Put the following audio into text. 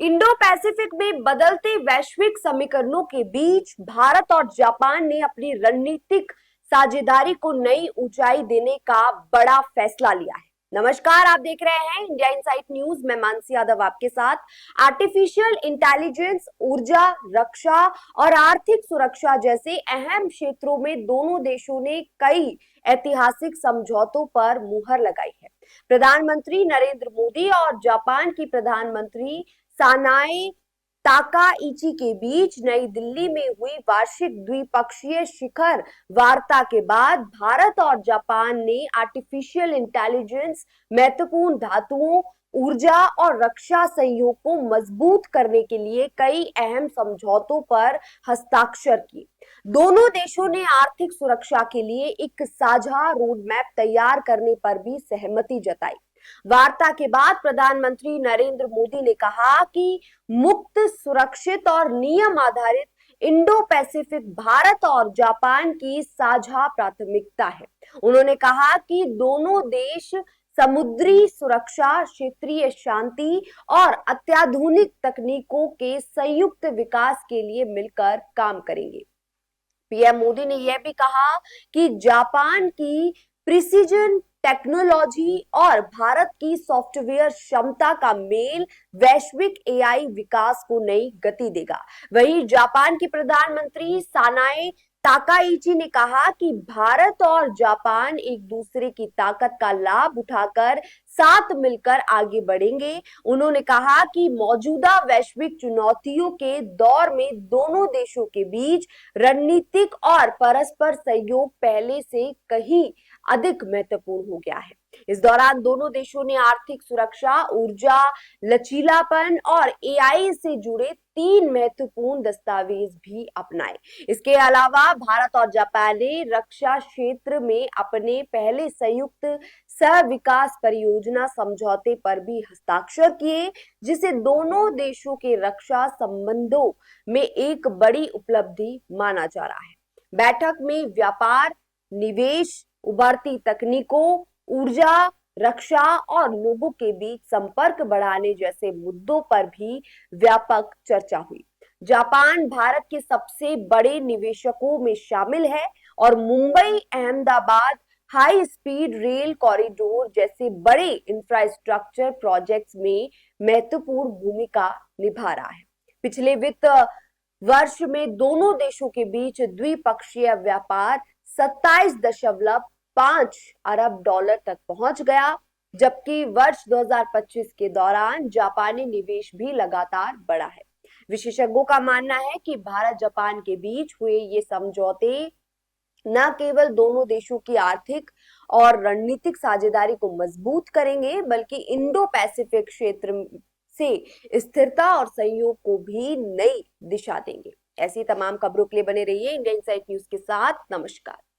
Indo Pacific में बदलते वैश्विक समीकरणों के बीच भारत और जापान ने अपनी रणनीतिक साझेदारी को नई ऊंचाई देने का बड़ा फैसला लिया है। नमस्कार, आप देख रहे हैं इंडिया इनसाइट न्यूज। मैं मानसी यादव आपके साथ। आर्टिफिशियल इंटेलिजेंस, ऊर्जा, रक्षा और आर्थिक सुरक्षा जैसे अहम क्षेत्रों में दोनों देशों ने कई ऐतिहासिक समझौतों पर मुहर लगाई है। प्रधानमंत्री नरेंद्र मोदी और जापान की प्रधानमंत्री सानाए ताकाइची के बीच नई दिल्ली में हुई वार्षिक द्विपक्षीय शिखर वार्ता के बाद भारत और जापान ने आर्टिफिशियल इंटेलिजेंस, महत्वपूर्ण धातुओं, ऊर्जा और रक्षा सहयोग को मजबूत करने के लिए कई अहम समझौतों पर हस्ताक्षर किए। दोनों देशों ने आर्थिक सुरक्षा के लिए एक साझा रोडमैप तैयार करने पर भी सहमति जताई। वार्ता के बाद प्रधानमंत्री नरेंद्र मोदी ने कहा कि मुक्त, सुरक्षित और नियम आधारित इंडो पैसिफिक भारत और जापान की साझा प्राथमिकता है। उन्होंने कहा कि दोनों देश समुद्री सुरक्षा, क्षेत्रीय शांति और अत्याधुनिक तकनीकों के संयुक्त विकास के लिए मिलकर काम करेंगे। पीएम मोदी ने यह भी कहा कि जापान की प्रिसीजन टेक्नोलॉजी और भारत की सॉफ्टवेयर क्षमता का मेल वैश्विक एआई विकास को नई गति देगा। वहीं जापान की प्रधानमंत्री सानाए ताकाइची ने कहा कि भारत और जापान एक दूसरे की ताकत का लाभ उठाकर साथ मिलकर आगे बढ़ेंगे। उन्होंने कहा कि मौजूदा वैश्विक चुनौतियों के दौर में दोनों देशों के बीच रणनीतिक और परस्पर सहयोग पहले से कहीं अधिक महत्वपूर्ण हो गया है। इस दौरान दोनों देशों ने आर्थिक सुरक्षा, ऊर्जा, लचीलापन और एआई से जुड़े 3 महत्वपूर्ण दस्तावेज भी अपनाए। इसके अलावा भारत और जापान ने रक्षा क्षेत्र में अपने पहले संयुक्त सह विकास परियोजना समझौते पर भी हस्ताक्षर किए, जिसे दोनों देशों के रक्षा संबंधों में एक बड़ी उपलब्धि माना जा रहा है। बैठक में व्यापार, निवेश, उभरती तकनीकों, ऊर्जा, रक्षा और लोगों के बीच संपर्क बढ़ाने जैसे मुद्दों पर भी व्यापक चर्चा हुई। जापान भारत के सबसे बड़े निवेशकों में शामिल है और Mumbai Ahmedabad high speed rail corridor जैसे बड़े इंफ्रास्ट्रक्चर प्रोजेक्ट्स में महत्वपूर्ण भूमिका निभा रहा है। पिछले वित्त वर्ष में दोनों देशों के बीच द्विपक्षीय व्यापार 27.5 अरब डॉलर तक पहुंच गया, जबकि वर्ष 2025 के दौरान जापानी निवेश भी लगातार बढ़ा है। विशेषज्ञों का मानना है कि भारत जापान के बीच हुए ये समझौते न केवल दोनों देशों की आर्थिक और रणनीतिक साझेदारी को मजबूत करेंगे, बल्कि इंडो पैसिफिक क्षेत्र से स्थिरता और सहयोग को भी नई दिशा देंगे। ऐसी तमाम खबरों के लिए बने रहिए इंडिया इनसाइट न्यूज के साथ। नमस्कार।